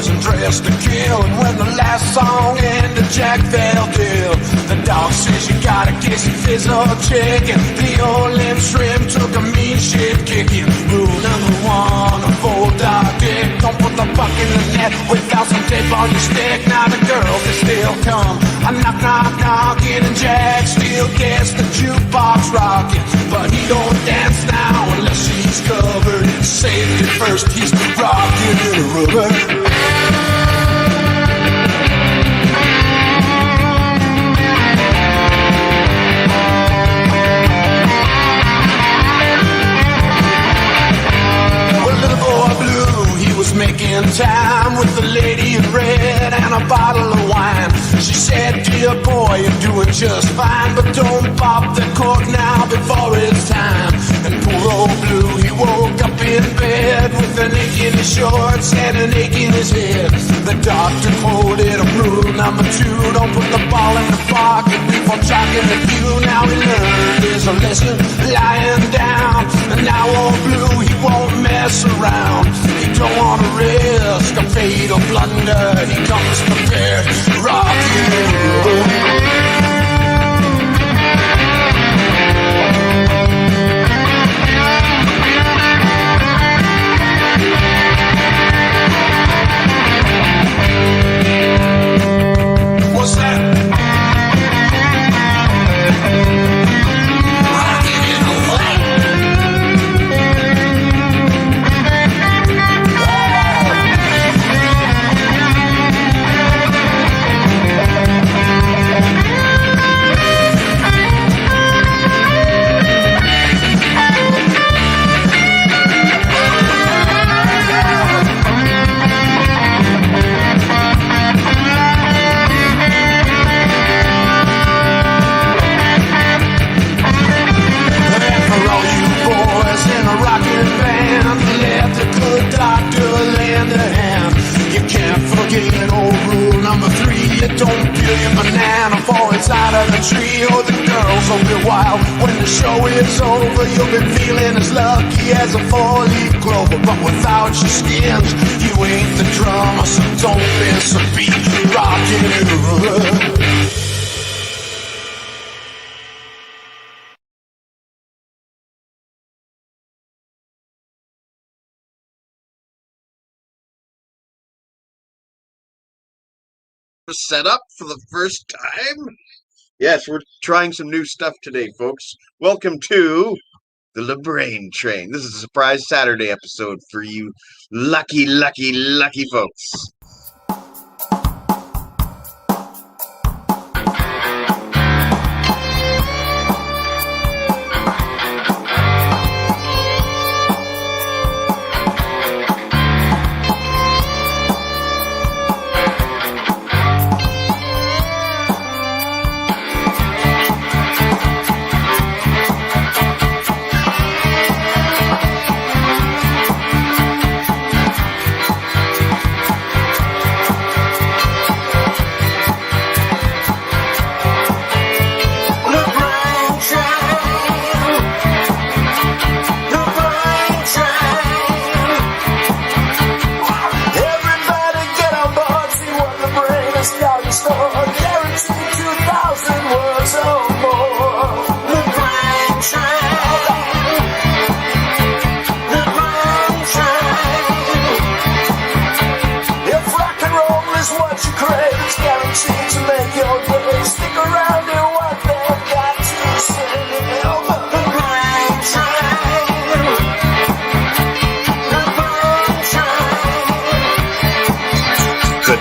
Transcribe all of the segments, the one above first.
wasn't dressed to kill. And when the last song ended, Jack fell ill. The dog says you gotta get some fizzle chicken. The old limp shrimp took a mean shit kicking. Rule number one, a full dog dick. Don't put the buck in the net without some tape on your stick. Now the girl can still come. I knock, knock, knocking, and Jack still gets the jukebox rocking. But he don't dance now unless he's covered in safety first. He's rocking in a rubber. Making time with the lady in red and a bottle of wine. She said, dear boy, you're doing just fine, but don't pop the cork now before it's time. And poor old Blue, he woke up in bed with an ache in his shorts and an ache in his head. The doctor quoted him rule number 2, don't put the ball in the pocket before talking to you. Now he learned his lesson lying down, and now old Blue, he won't mess around. He don't want to risk a fatal blunder. He comes prepared, rocking and roll. What's that? Don't peel your banana before it's out of the tree, or the girls will be wild. When the show is over, you'll be feeling as lucky as a 4-leaf clover. But without your skins, you ain't the drummer, so don't miss a beat. Rockin' and roll. Set up for the first time? Yes, we're trying some new stuff today, folks. Welcome to the LeBrain Train. This is a surprise Saturday episode for you lucky, lucky, lucky folks.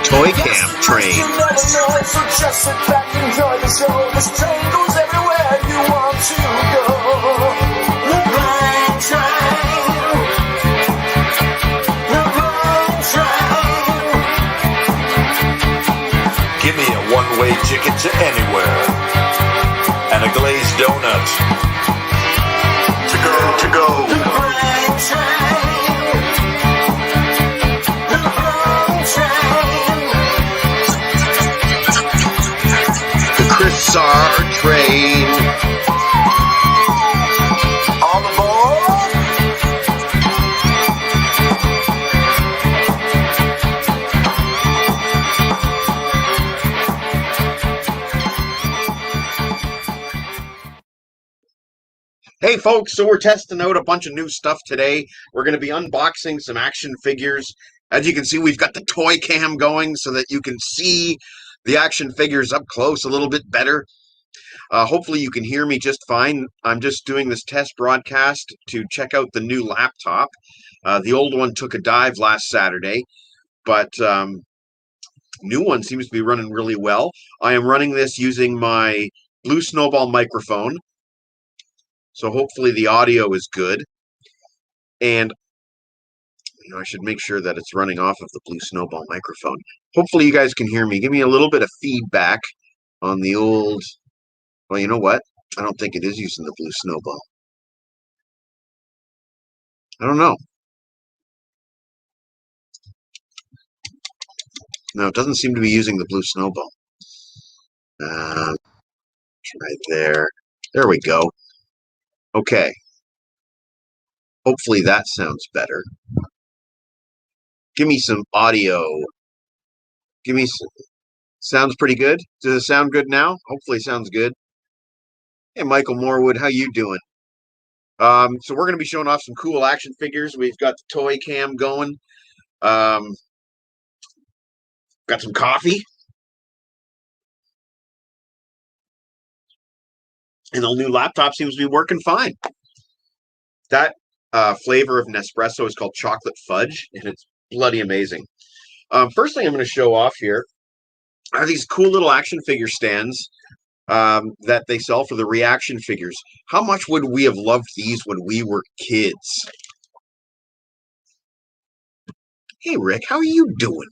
Toy Camp Train. So just sit back and enjoy the show. This train goes everywhere you want to go. The Brain Train. The Brain Train. Give me a one-way ticket to anywhere and a glazed donut. To go. The Brain Train. Chrisar Train. All aboard. Hey folks, so we're testing out a bunch of new stuff today. We're going to be unboxing some action figures. As you can see, we've got the toy cam going so that you can see the action figures up close a little bit better. Hopefully you can hear me just fine. I'm just doing this test broadcast to check out the new laptop. The old one took a dive last Saturday, but new one seems to be running really well. I am running this using my Blue Snowball microphone. So hopefully the audio is good. And I should make sure that it's running off of the Blue Snowball microphone. Hopefully you guys can hear me. Give me a little bit of feedback on the old... Well, you know what? I don't think it is using the Blue Snowball. I don't know. No, it doesn't seem to be using the Blue Snowball. Right there. There we go. Okay. Hopefully that sounds better. Give me some audio. Give me some... Sounds pretty good? Does it sound good now? Hopefully it sounds good. Hey, Michael Morwood, how you doing? So we're going to be showing off some cool action figures. We've got the toy cam going. Got some coffee. And the new laptop seems to be working fine. That flavor of Nespresso is called chocolate fudge, and it's bloody amazing. First thing I'm going to show off here are these cool little action figure stands that they sell for the reaction figures. How much would we have loved these when we were kids? Hey, Rick, how are you doing?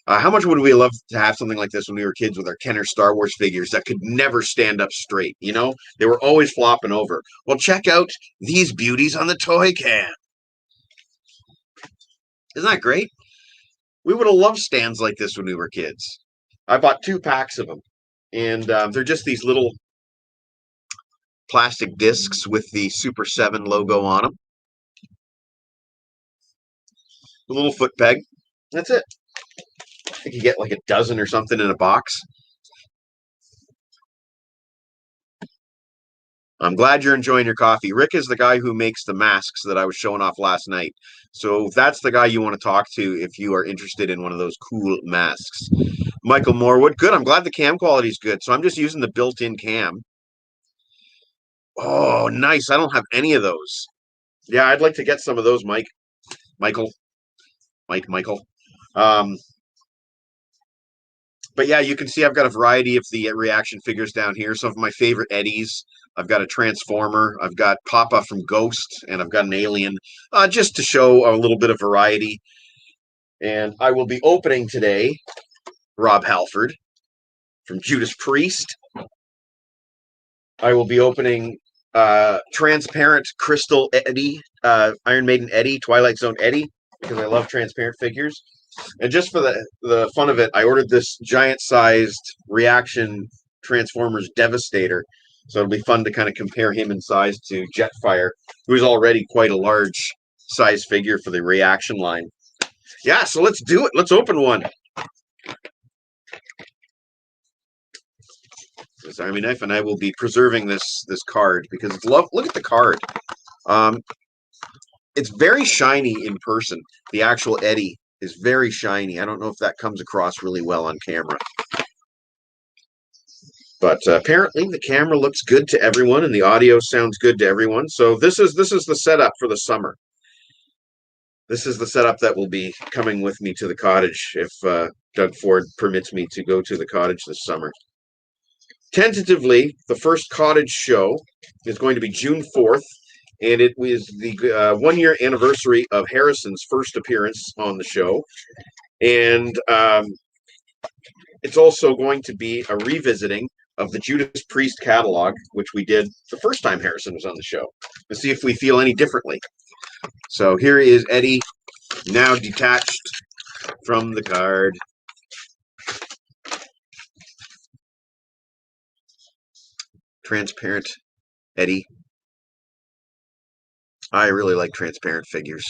How much would we love to have something like this when we were kids with our Kenner Star Wars figures that could never stand up straight, you know? They were always flopping over. Well, check out these beauties on the toy can. Isn't that great? We would have loved stands like this when we were kids. I bought 2 packs of them, and they're just these little plastic discs with the Super 7 logo on them. A little foot peg. That's it. I think you get like a dozen or something in a box. I'm glad you're enjoying your coffee. Rick is the guy who makes the masks that I was showing off last night. So that's the guy you want to talk to if you are interested in one of those cool masks. Michael Morwood. Good. I'm glad the cam quality is good. So I'm just using the built-in cam. Oh, nice. I don't have any of those. Yeah, I'd like to get some of those, Michael. But yeah, you can see I've got a variety of the reaction figures down here. Some of my favorite Eddies. I've got a Transformer. I've got Papa from Ghost, and I've got an Alien, just to show a little bit of variety. And I will be opening today Rob Halford from Judas Priest. I will be opening transparent Crystal Eddie, Iron Maiden Eddie, Twilight Zone Eddie, because I love transparent figures. And just for the fun of it, I ordered this giant-sized reaction Transformers Devastator. So it'll be fun to kind of compare him in size to Jetfire, who's already quite a large size figure for the reaction line. Yeah, so let's do it. Let's open one. This Army knife, and I will be preserving this card because it's love. Look at the card. It's very shiny in person. The actual Eddie is very shiny. I don't know if that comes across really well on camera. But apparently the camera looks good to everyone and the audio sounds good to everyone. So this is the setup for the summer. This is the setup that will be coming with me to the cottage if Doug Ford permits me to go to the cottage this summer. Tentatively, the first cottage show is going to be June 4th. And it was the 1-year anniversary of Harrison's first appearance on the show. And it's also going to be a revisiting of the Judas Priest catalog, which we did the first time Harrison was on the show, to see if we feel any differently. So here is Eddie, now detached from the card. Transparent Eddie. I really like transparent figures.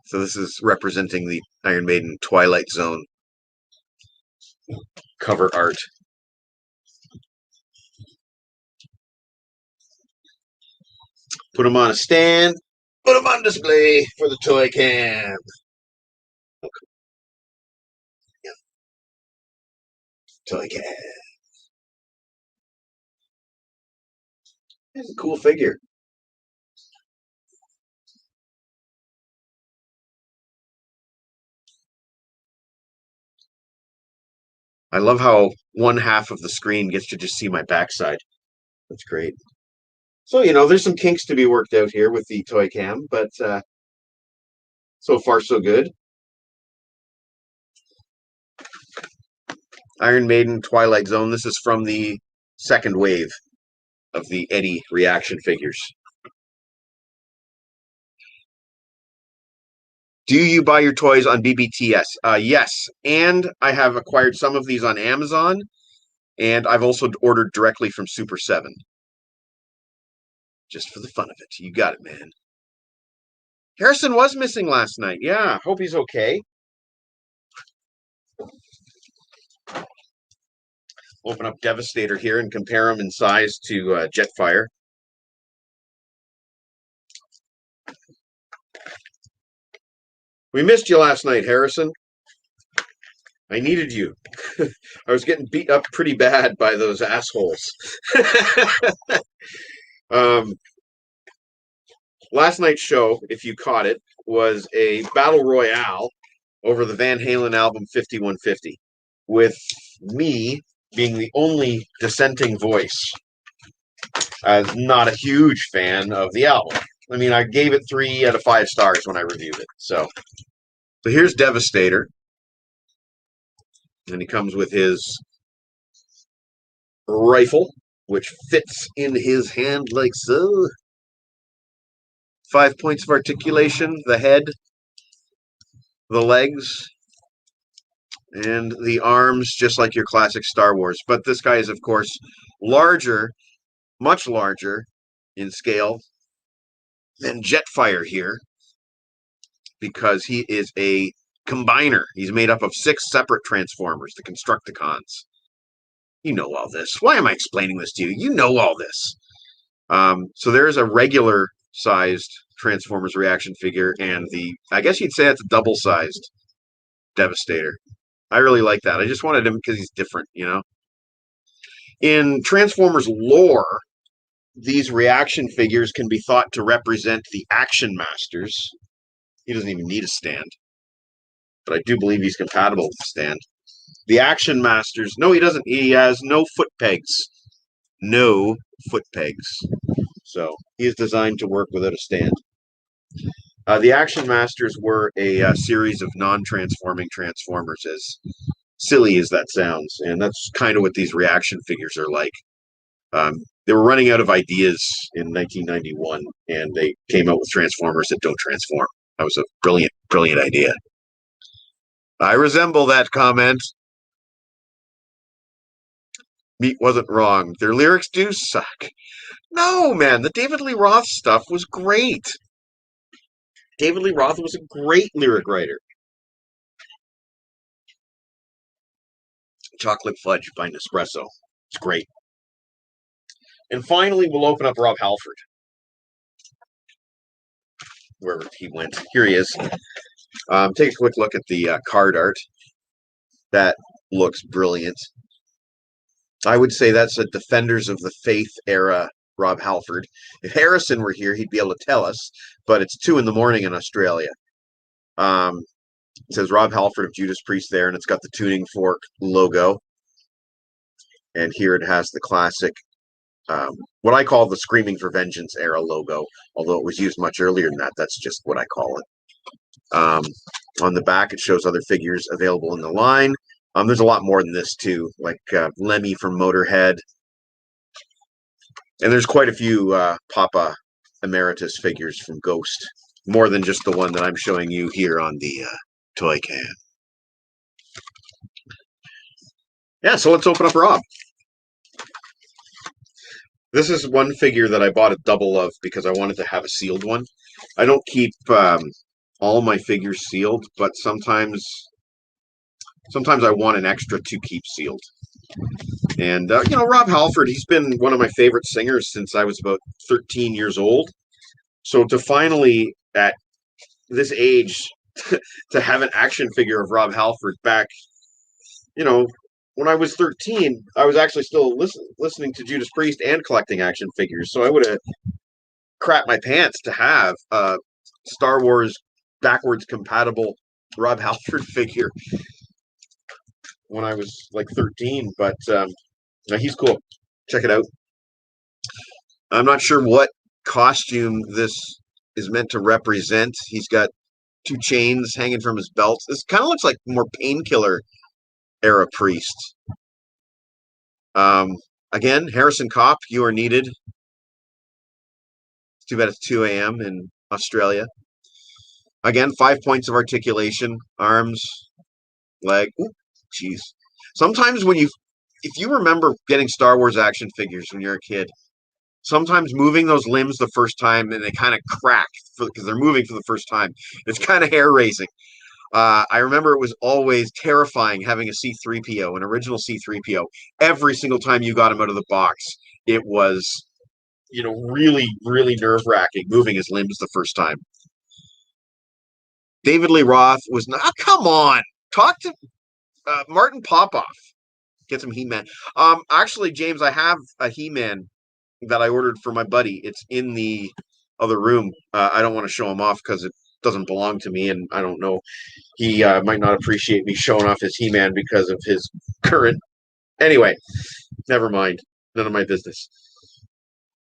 So this is representing the Iron Maiden Twilight Zone cover art. Put them on a stand. Put them on display for the toy cam. Toy cam. It's a cool figure. I love how one half of the screen gets to just see my backside. That's great. So, there's some kinks to be worked out here with the toy cam, but so far so good. Iron Maiden, Twilight Zone. This is from the second wave of the Eddie reaction figures. Do you buy your toys on BBTS? Yes, and I have acquired some of these on Amazon, and I've also ordered directly from Super 7. Just for the fun of it. You got it, man. Harrison was missing last night. Yeah, hope he's okay. Open up Devastator here and compare him in size to Jetfire. We missed you last night, Harrison. I needed you. I was getting beat up pretty bad by those assholes. Last night's show, if you caught it, was a battle royale over the Van Halen album 5150, with me being the only dissenting voice, as not a huge fan of the album. I mean, I gave it 3 out of 5 stars when I reviewed it. So here's Devastator. And he comes with his rifle, which fits in his hand like so. 5 points of articulation, the head, the legs, and the arms, just like your classic Star Wars. But this guy is, of course, larger, much larger in scale than Jetfire here, because he is a combiner. He's made up of 6 separate Transformers, the Constructicons. You know all this. Why am I explaining this to you? You know all this. So there's a regular-sized Transformers reaction figure, and I guess you'd say it's a double-sized Devastator. I really like that. I just wanted him because he's different, In Transformers lore, these reaction figures can be thought to represent the Action Masters. He doesn't even need a stand, but I do believe he's compatible with the stand. The Action Masters, no, he doesn't. He has no foot pegs. No foot pegs. So he is designed to work without a stand. The Action Masters were a series of non-transforming Transformers, as silly as that sounds. And that's kind of what these reaction figures are like. They were running out of ideas in 1991, and they came out with Transformers that don't transform. That was a brilliant, brilliant idea. I resemble that comment. Meat wasn't wrong. Their lyrics do suck. No, man, the David Lee Roth stuff was great. David Lee Roth was a great lyric writer. Chocolate Fudge by Nespresso. It's great. And finally, we'll open up Rob Halford. Wherever he went. Here he is. Take a quick look at the card art. That looks brilliant. I would say that's a Defenders of the Faith era Rob Halford. If Harrison were here, he'd be able to tell us, but it's 2 a.m. in Australia. It says Rob Halford of Judas Priest there, and it's got the tuning fork logo. And here it has the classic, what I call the Screaming for Vengeance era logo, although it was used much earlier than that. That's just what I call it. On the back, it shows other figures available in the line. There's a lot more than this, too, like Lemmy from Motorhead. And there's quite a few Papa Emeritus figures from Ghost, more than just the one that I'm showing you here on the toy cam. Yeah, so let's open up Rob. This is one figure that I bought a double of because I wanted to have a sealed one. I don't keep all my figures sealed, but sometimes I want an extra to keep sealed. And, Rob Halford, he's been one of my favorite singers since I was about 13 years old. So to finally, at this age, to have an action figure of Rob Halford back, when I was 13, I was actually still listening to Judas Priest and collecting action figures. So I would have crap my pants to have a Star Wars backwards compatible Rob Halford figure when I was like 13. But he's cool. Check it out. I'm not sure what costume this is meant to represent. He's got two chains hanging from his belt. This kind of looks like more Painkiller era Priest. Again, Harrison Kopp, you are needed. It's too bad it's 2 a.m. in Australia. Again, 5 points of articulation, arms, leg. Jeez. Sometimes if you remember getting Star Wars action figures when you're a kid, sometimes moving those limbs the first time and they kind of crack because they're moving for the first time. It's kind of hair-raising. I remember it was always terrifying having a C-3PO, an original C-3PO. Every single time you got him out of the box, it was, really, really nerve-wracking moving his limbs the first time. David Lee Roth was not. Oh, come on, talk to Martin Popoff. Get some He-Man. Actually, James, I have a He-Man that I ordered for my buddy. It's in the other room. I don't want to show him off because it doesn't belong to me, and I don't know. He might not appreciate me showing off his He-Man because of his current. Anyway, never mind. None of my business.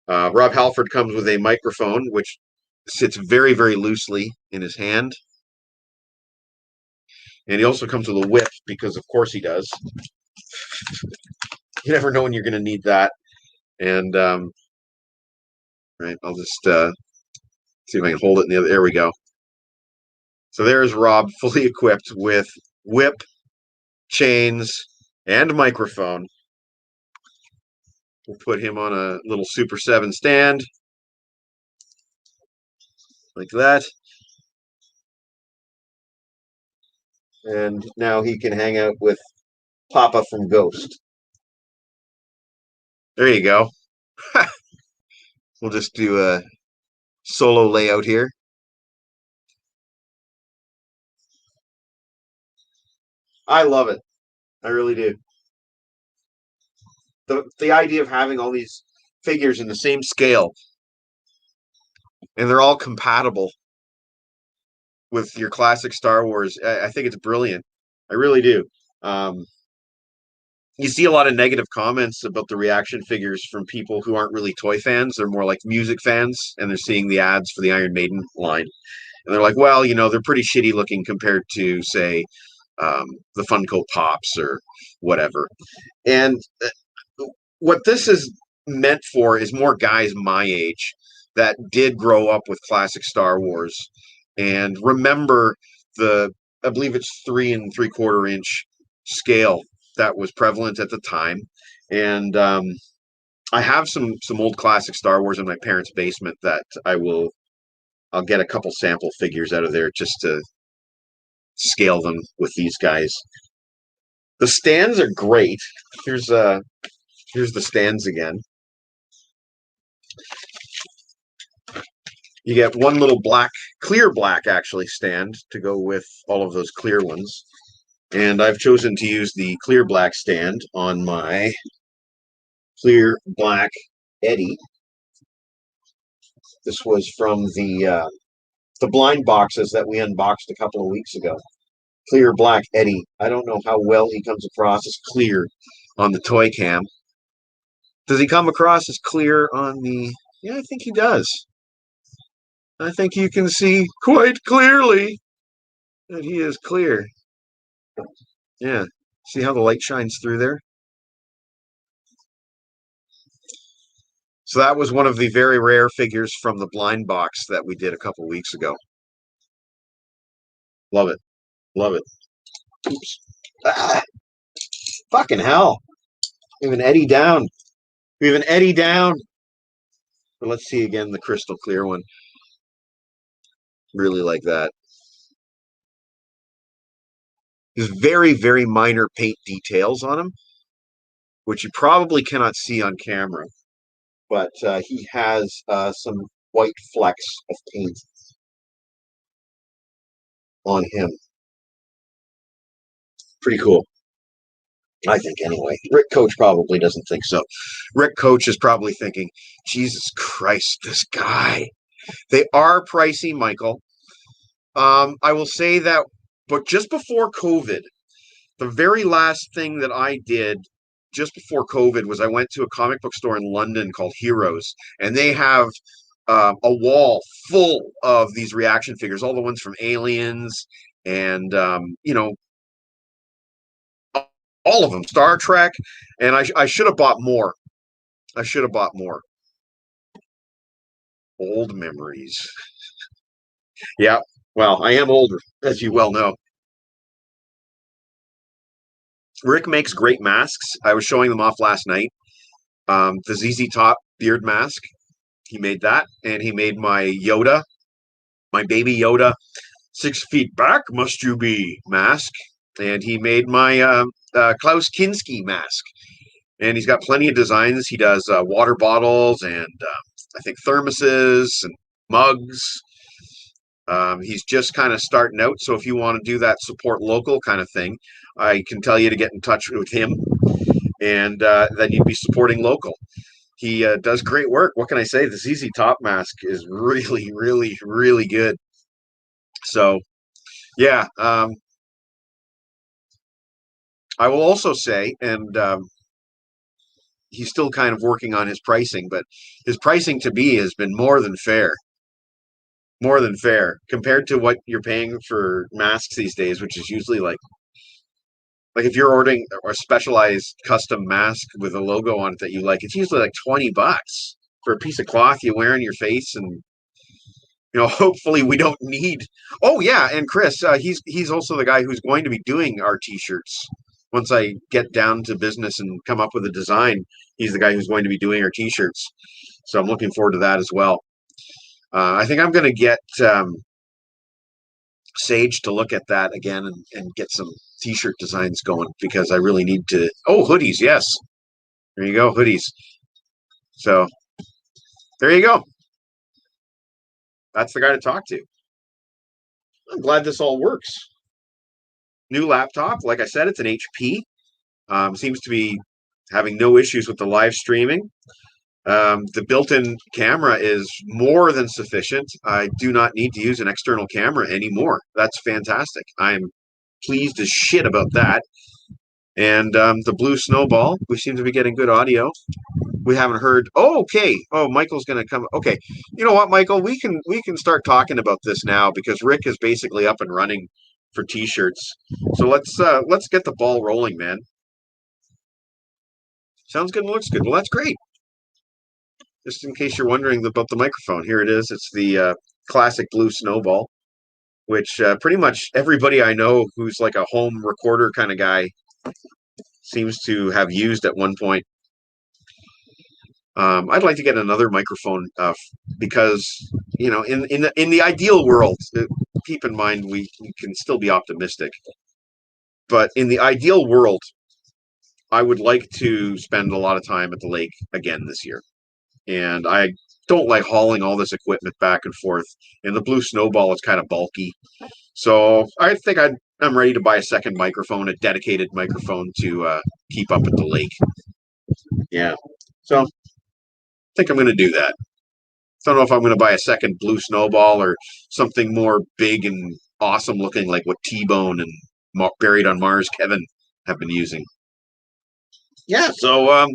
Rob Halford comes with a microphone, which sits very, very loosely in his hand. And he also comes with a whip because, of course, he does. You never know when you're going to need that. And, right, I'll just see if I can hold it in the other. There we go. So there's Rob, fully equipped with whip, chains, and microphone. We'll put him on a little Super 7 stand. Like that. And now he can hang out with Papa from Ghost. There you go. We'll just do a solo layout here. I love it. I really do. The idea of having all these figures in the same scale and they're all compatible with your classic Star Wars, I think it's brilliant. I really do. You see a lot of negative comments about the reaction figures from people who aren't really toy fans. They're more like music fans, and they're seeing the ads for the Iron Maiden line. And they're like, well, they're pretty shitty looking compared to, say, the Funko Pops or whatever. And what this is meant for is more guys my age that did grow up with classic Star Wars and remember I believe it's 3 3/4 inch scale that was prevalent at the time. And I have some old classic Star Wars in my parents' basement that I'll get a couple sample figures out of there just to scale them with these guys. The stands are great. Here's the stands again. You get one little clear black actually stand to go with all of those clear ones. And I've chosen to use the clear black stand on my clear black Eddie. This was from the blind boxes that we unboxed a couple of weeks ago. Clear black Eddie. I don't know how well he comes across as clear on the toy cam. Does he come across as clear on the... Yeah, I think he does. I think you can see quite clearly that he is clear. Yeah. See how the light shines through there? So that was one of the very rare figures from the blind box that we did a couple weeks ago. Love it. Love it. Oops. Ah, fucking hell. We have an Eddie down. We have an Eddie down. But let's see again the crystal clear one. Really like that. There's very, very minor paint details on him, which you probably cannot see on camera. But he has some white flecks of paint on him. Pretty cool. I think anyway. Rick Coach probably doesn't think so. Rick Coach is probably thinking, Jesus Christ, this guy. They are pricey, Michael. I will say that, but just before COVID, the very last thing that I did just before COVID was I went to a comic book store in London called Heroes, and they have a wall full of these reaction figures, all the ones from Aliens and, all of them, Star Trek, and I should have bought more. I should have bought more. Old memories. Yeah, well, I am older, as you well know. Rick makes great masks. I was showing them off last night. The ZZ Top beard mask, he made that, and he made my Yoda, my baby Yoda, 6 feet back must you be mask, and he made my Klaus Kinski mask. And he's got plenty of designs. He does water bottles and I think thermoses and mugs. He's just kind of starting out. So if you want to do that support local kind of thing, I can tell you to get in touch with him. And then you'd be supporting local. He does great work. What can I say? The ZZ Top mask is really, really, really good. So, yeah. I will also say, and he's still kind of working on his pricing, but his pricing to me has been more than fair. More than fair compared to what you're paying for masks these days, which is usually like if you're ordering a specialized custom mask with a logo on it that you like, it's usually like $20 for a piece of cloth you wear on your face. And hopefully we don't need. Oh yeah, and Chris, he's also the guy who's going to be doing our t-shirts. Once I get down to business and come up with a design, he's the guy who's going to be doing our t-shirts. So I'm looking forward to that as well. I think I'm going to get Sage to look at that again and get some t-shirt designs going, because I really need to. Oh, hoodies, yes. There you go, hoodies. So there you go. That's the guy to talk to. I'm glad this all works. New laptop, like I said, it's an HP. Seems to be having no issues with the live streaming. The built-in camera is more than sufficient. I do not need to use an external camera anymore. That's fantastic. I'm pleased as shit about that. And the blue snowball, we seem to be getting good audio. We haven't heard. Oh, okay. Oh, Michael's going to come. Okay. You know what, Michael? We can start talking about this now, because Rick is basically up and running for t-shirts. So let's get the ball rolling, man. Sounds good and looks good. Well, that's great. Just in case you're wondering about the microphone, here it is. It's the classic blue snowball, which pretty much everybody I know who's like a home recorder kind of guy seems to have used at one point. I'd like to get another microphone because, in the ideal world, keep in mind we can still be optimistic, but in the ideal world, I would like to spend a lot of time at the lake again this year. And I don't like hauling all this equipment back and forth. And the blue snowball is kind of bulky. So I think I'm ready to buy a second microphone, a dedicated microphone to keep up at the lake. Yeah. So I think I'm going to do that. Don't know if I'm going to buy a second blue snowball or something more big and awesome looking, like what T-Bone and Buried on Mars Kevin have been using. Yeah, so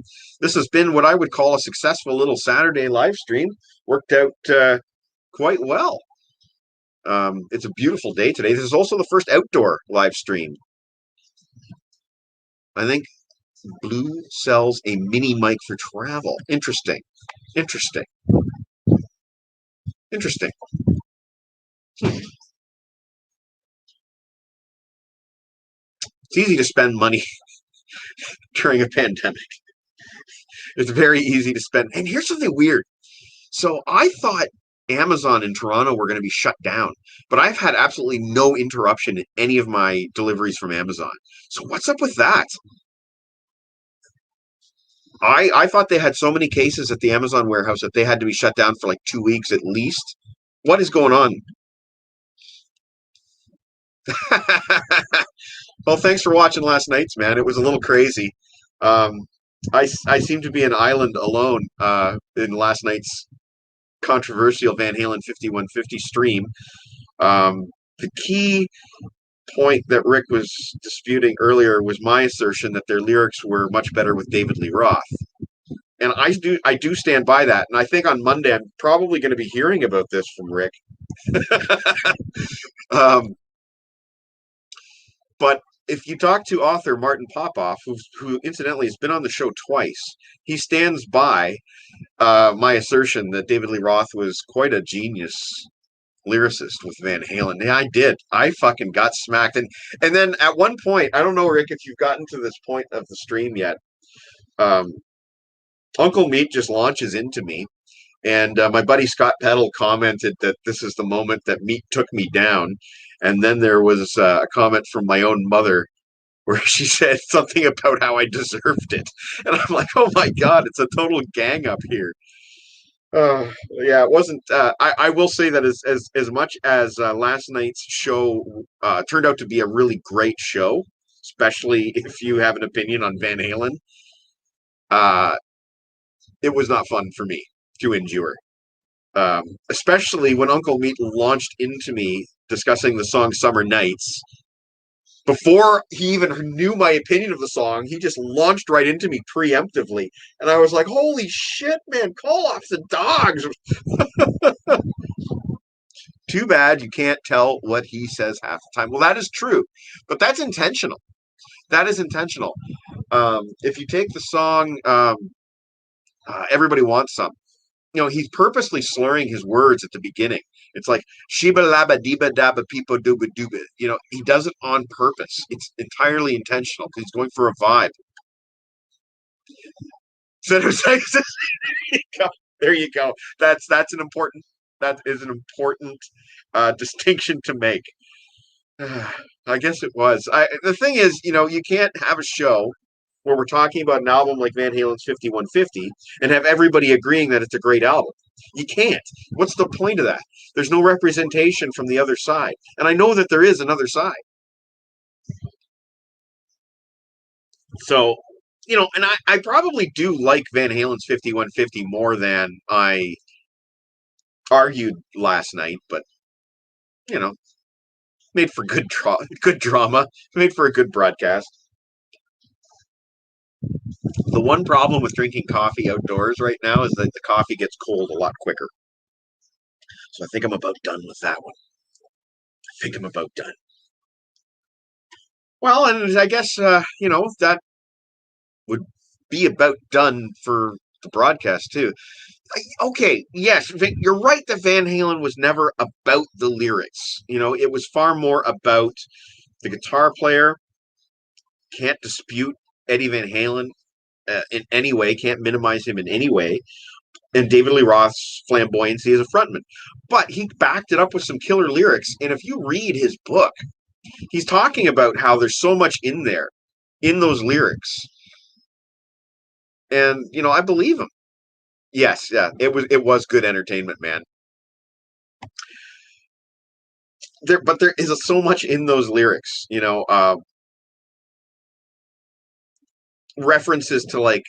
this has been what I would call a successful little Saturday live stream. Worked out quite well. It's a beautiful day today. This is also the first outdoor live stream. I think Blue sells a mini mic for travel. Interesting. Interesting. Interesting. It's easy to spend money during a pandemic. It's very easy to spend. And here's something weird. So I thought Amazon in Toronto were going to be shut down, but I've had absolutely no interruption in any of my deliveries from Amazon. So what's up with that? I thought they had so many cases at the Amazon warehouse that they had to be shut down for like 2 weeks at least. What is going on? Well, thanks for watching last night's, man. It was a little crazy. Um, I seem to be an island alone in last night's controversial Van Halen 5150 stream. The key point that Rick was disputing earlier was my assertion that their lyrics were much better with David Lee Roth. And I do stand by that. And I think on Monday I'm probably going to be hearing about this from Rick. um, but if you talk to author Martin Popoff, who incidentally has been on the show twice, he stands by my assertion that David Lee Roth was quite a genius lyricist with Van Halen. Yeah, I did. I fucking got smacked. And then at one point, I don't know, Rick, if you've gotten to this point of the stream yet, Uncle Meat just launches into me. And my buddy Scott Peddle commented that this is the moment that Meat took me down. And then there was a comment from my own mother where she said something about how I deserved it. And I'm like, oh my God, it's a total gang up here. Yeah, it wasn't. I will say that as much as last night's show turned out to be a really great show, especially if you have an opinion on Van Halen, it was not fun for me to endure. Especially when Uncle Meat launched into me discussing the song Summer Nights. Before he even knew my opinion of the song, he just launched right into me preemptively. And I was like, holy shit, man, call off the dogs. Too bad you can't tell what he says half the time. Well, that is true, but that's intentional. That is intentional. If you take the song Everybody Wants Some, he's purposely slurring his words at the beginning. It's like shiba laba diba daba peepo dooba dooba. He does it on purpose. It's entirely intentional because he's going for a vibe. So there you go. That is an important distinction to make. I guess it was. The thing is, you can't have a show where we're talking about an album like Van Halen's 5150 and have everybody agreeing that it's a great album. You can't. What's the point of that? There's no representation from the other side. And I know that there is another side. So, and I probably do like Van Halen's 5150 more than I argued last night, but, made for good drama, made for a good broadcast. The one problem with drinking coffee outdoors right now is that the coffee gets cold a lot quicker. So I think I'm about done with that one. I think I'm about done. Well, and I guess, that would be about done for the broadcast, too. Okay, yes, you're right that Van Halen was never about the lyrics. It was far more about the guitar player. Can't dispute Eddie Van Halen in any way, can't minimize him in any way. And David Lee Roth's flamboyancy as a frontman. But he backed it up with some killer lyrics. And if you read his book, he's talking about how there's so much in there, in those lyrics. And, I believe him. Yes, yeah, it was good entertainment, man. But there is so much in those lyrics, references to like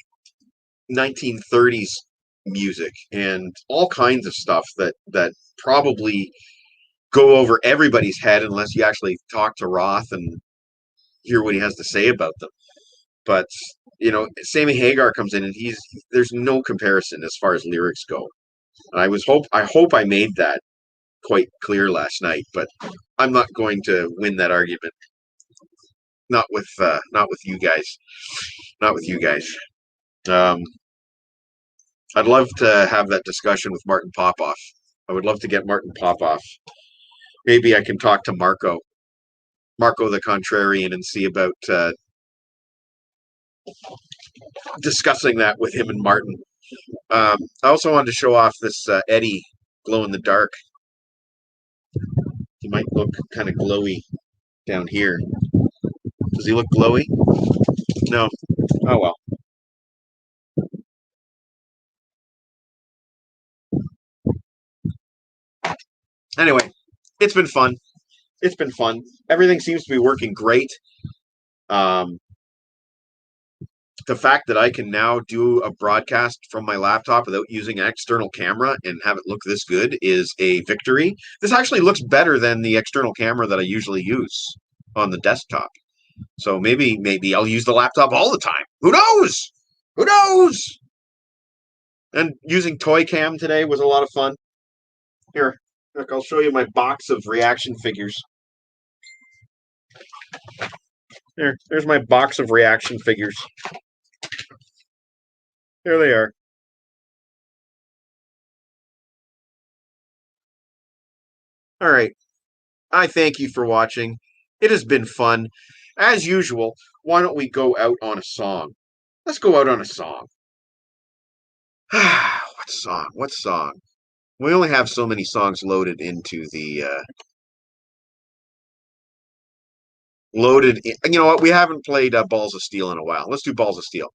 1930s music and all kinds of stuff that probably go over everybody's head unless you actually talk to Roth and hear what he has to say about them. But Sammy Hagar comes in and there's no comparison as far as lyrics go. And I hope I made that quite clear last night, but I'm not going to win that argument. Not with you guys. Not with you guys. I'd love to have that discussion with Martin Popoff. I would love to get Martin Popoff. Maybe I can talk to Marco the Contrarian, and see about discussing that with him and Martin. I also wanted to show off this Eddie glow in the dark. He might look kind of glowy down here. Does he look glowy? No. Oh well. Anyway, it's been fun. It's been fun. Everything seems to be working great. The fact that I can now do a broadcast from my laptop without using an external camera and have it look this good is a victory. This actually looks better than the external camera that I usually use on the desktop. So maybe I'll use the laptop all the time. Who knows? Who knows? And using Toy Cam today was a lot of fun. Here, look, I'll show you my box of reaction figures. There's my box of reaction figures. There they are. All right. I thank you for watching. It has been fun. As usual, why don't we go out on a song? Let's go out on a song. What song? What song? We only have so many songs loaded into the... You know what? We haven't played Balls of Steel in a while. Let's do Balls of Steel.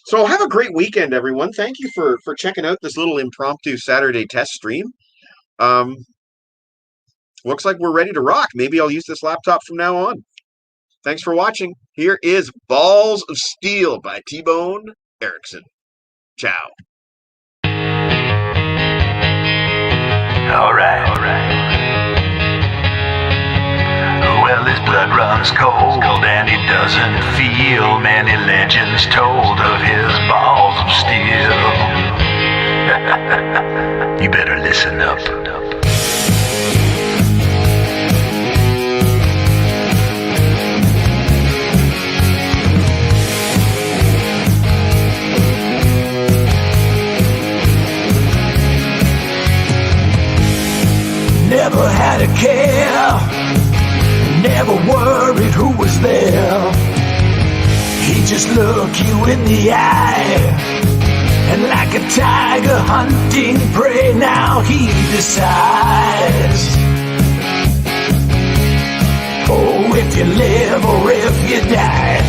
So have a great weekend, everyone. Thank you for checking out this little impromptu Saturday test stream. Looks like we're ready to rock. Maybe I'll use this laptop from now on. Thanks for watching. Here is Balls of Steel by T-Bone Erickson. Ciao. All right. Well, his blood runs cold and he doesn't feel many legends told of his balls of steel. You better listen up. Never had a care, never worried who was there. He just looked you in the eye, and like a tiger hunting prey, now he decides, oh, if you live or if you die.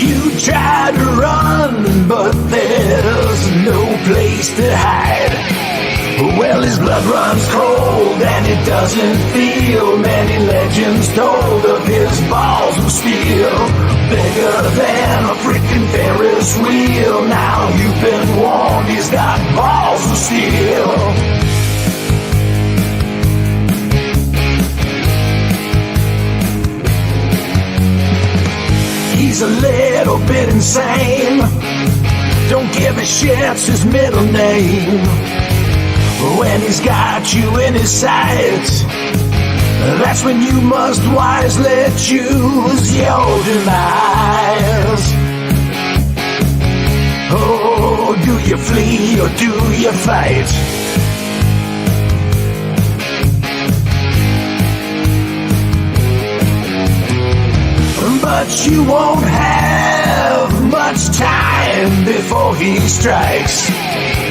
You try to run, but there's no place to hide. Well, his blood runs cold and it doesn't feel many legends told of his balls of steel. Bigger than a freaking Ferris wheel. Now you've been warned, he's got balls of steel. He's a little bit insane. Don't give a shit's his middle name. When he's got you in his sights, that's when you must wisely choose your demise. Oh, do you flee or do you fight? But you won't have much time before he strikes,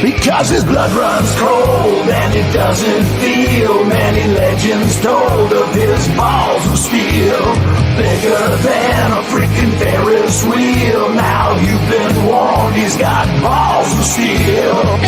because his blood runs cold and it doesn't feel many legends told of his balls of steel. Bigger than a freaking Ferris wheel. Now you've been warned, he's got balls of steel.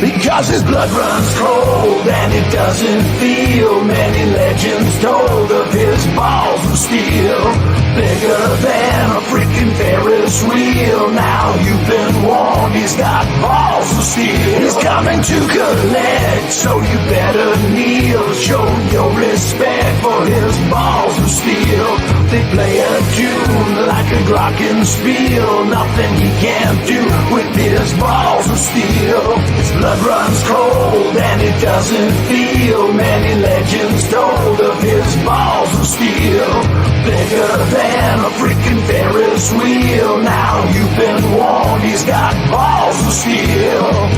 Because his blood runs cold and it doesn't feel many legends told of his balls of steel. Bigger than a freaking Ferris wheel. Now you've been warned, he's got balls of steel. He's coming to collect, so you better kneel. Show your respect for his balls of steel. They play a tune like a glockenspiel. Nothing he can't do with his balls of steel. blood runs cold and it doesn't feel. Many legends told of his balls of steel, bigger than a freaking Ferris wheel. Now you've been warned, he's got balls of steel.